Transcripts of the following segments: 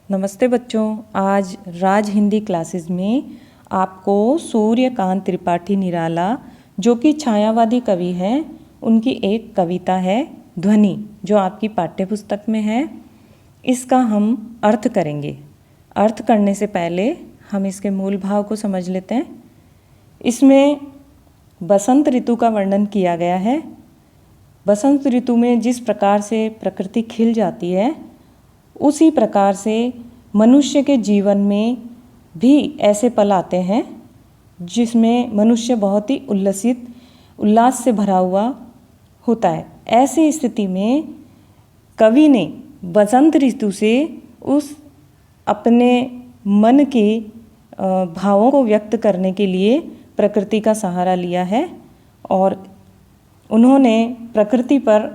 नमस्ते बच्चों। आज राज हिंदी क्लासेस में आपको सूर्यकांत त्रिपाठी निराला जो कि छायावादी कवि हैं, उनकी एक कविता है ध्वनि, जो आपकी पाठ्यपुस्तक में है। इसका हम अर्थ करेंगे। अर्थ करने से पहले हम इसके मूल भाव को समझ लेते हैं। इसमें बसंत ऋतु का वर्णन किया गया है। बसंत ऋतु में जिस प्रकार से प्रकृति खिल जाती है, उसी प्रकार से मनुष्य के जीवन में भी ऐसे पल आते हैं जिसमें मनुष्य बहुत ही उल्लास से भरा हुआ होता है। ऐसी स्थिति में कवि ने बसंत ऋतु से उस अपने मन के भावों को व्यक्त करने के लिए प्रकृति का सहारा लिया है और उन्होंने प्रकृति पर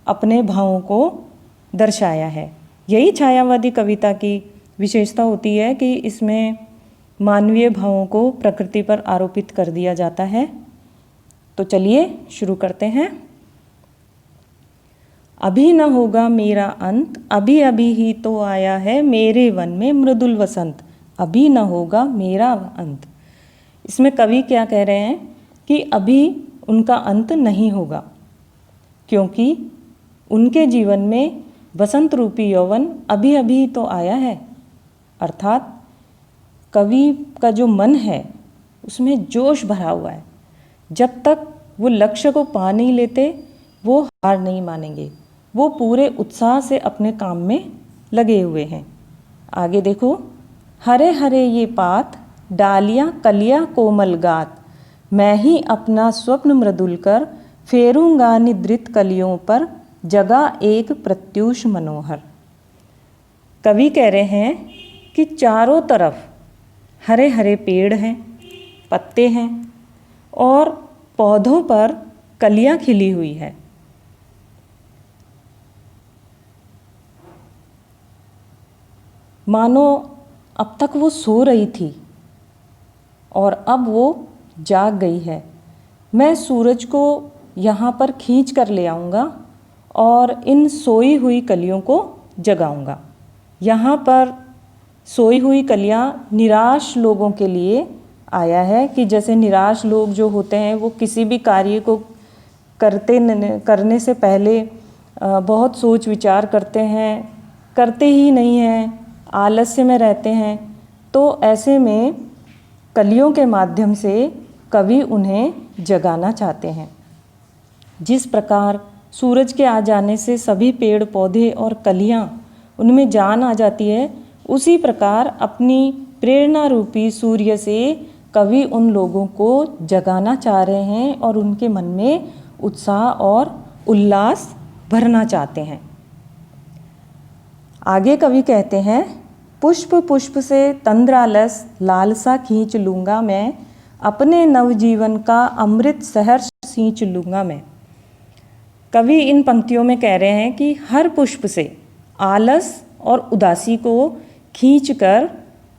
अपने भावों को दर्शाया है। यही छायावादी कविता की विशेषता होती है कि इसमें मानवीय भावों को प्रकृति पर आरोपित कर दिया जाता है। तो चलिए शुरू करते हैं। अभी न होगा मेरा अंत, अभी अभी ही तो आया है मेरे वन में मृदुल वसंत। अभी न होगा मेरा अंत। इसमें कवि क्या कह रहे हैं कि अभी उनका अंत नहीं होगा, क्योंकि उनके जीवन में बसंत रूपी यौवन अभी अभी तो आया है। अर्थात कवि का जो मन है उसमें जोश भरा हुआ है। जब तक वो लक्ष्य को पा नहीं लेते, वो हार नहीं मानेंगे। वो पूरे उत्साह से अपने काम में लगे हुए हैं। आगे देखो। हरे हरे ये पात, डालियाँ कलियाँ कोमल गात, मैं ही अपना स्वप्न मृदुल कर फेरूंगा निद्रित कलियों पर, जगह एक प्रत्यूष मनोहर। कवि कह रहे हैं कि चारों तरफ हरे हरे पेड़ हैं, पत्ते हैं और पौधों पर कलियां खिली हुई है। मानो अब तक वो सो रही थी और अब वो जाग गई है। मैं सूरज को यहाँ पर खींच कर ले आऊँगा और इन सोई हुई कलियों को जगाऊंगा। यहाँ पर सोई हुई कलियाँ निराश लोगों के लिए आया है कि जैसे निराश लोग जो होते हैं वो किसी भी कार्य को करने से पहले बहुत सोच विचार करते हैं, करते ही नहीं हैं, आलस्य में रहते हैं। तो ऐसे में कलियों के माध्यम से कवि उन्हें जगाना चाहते हैं। जिस प्रकार सूरज के आ जाने से सभी पेड़ पौधे और कलियां उनमें जान आ जाती है, उसी प्रकार अपनी प्रेरणा रूपी सूर्य से कवि उन लोगों को जगाना चाह रहे हैं और उनके मन में उत्साह और उल्लास भरना चाहते हैं। आगे कवि कहते हैं, पुष्प पुष्प से तंद्रालस लालसा खींच लूँगा मैं, अपने नवजीवन का अमृत सहर्ष सींच लूँगा मैं। कवि इन पंक्तियों में कह रहे हैं कि हर पुष्प से आलस और उदासी को खींचकर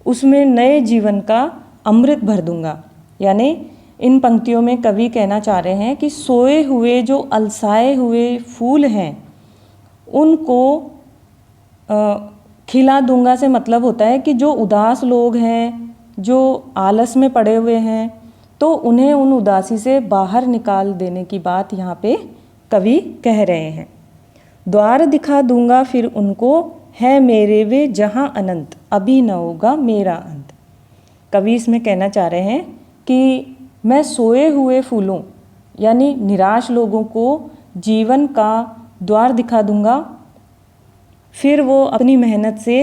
उसमें नए जीवन का अमृत भर दूंगा। यानी इन पंक्तियों में कवि कहना चाह रहे हैं कि सोए हुए जो अलसाए हुए फूल हैं उनको खिला दूंगा से मतलब होता है कि जो उदास लोग हैं, जो आलस में पड़े हुए हैं, तो उन्हें उन उदासी से बाहर निकाल देने की बात यहाँ पे कवि कह रहे हैं। द्वार दिखा दूंगा फिर उनको, है मेरे वे जहाँ अनंत, अभी न होगा मेरा अंत। कवि इसमें कहना चाह रहे हैं कि मैं सोए हुए फूलों यानी निराश लोगों को जीवन का द्वार दिखा दूंगा, फिर वो अपनी मेहनत से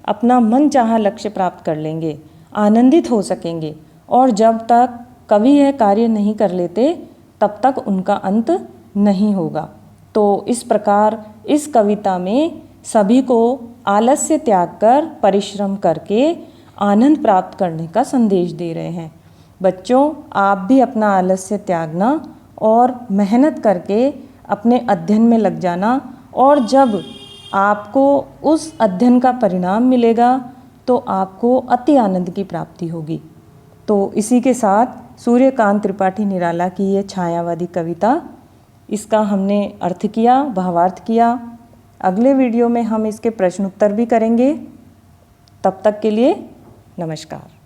अपना मन चाहा लक्ष्य प्राप्त कर लेंगे, आनंदित हो सकेंगे। और जब तक कवि यह कार्य नहीं कर लेते, तब तक उनका अंत नहीं होगा। तो इस प्रकार इस कविता में सभी को आलस्य त्याग कर परिश्रम करके आनंद प्राप्त करने का संदेश दे रहे हैं। बच्चों, आप भी अपना आलस्य त्यागना और मेहनत करके अपने अध्ययन में लग जाना, और जब आपको उस अध्ययन का परिणाम मिलेगा तो आपको अति आनंद की प्राप्ति होगी। तो इसी के साथ सूर्यकांत त्रिपाठी निराला की ये छायावादी कविता, इसका हमने अर्थ किया, भावार्थ किया। अगले वीडियो में हम इसके प्रश्न उत्तर भी करेंगे। तब तक के लिए नमस्कार।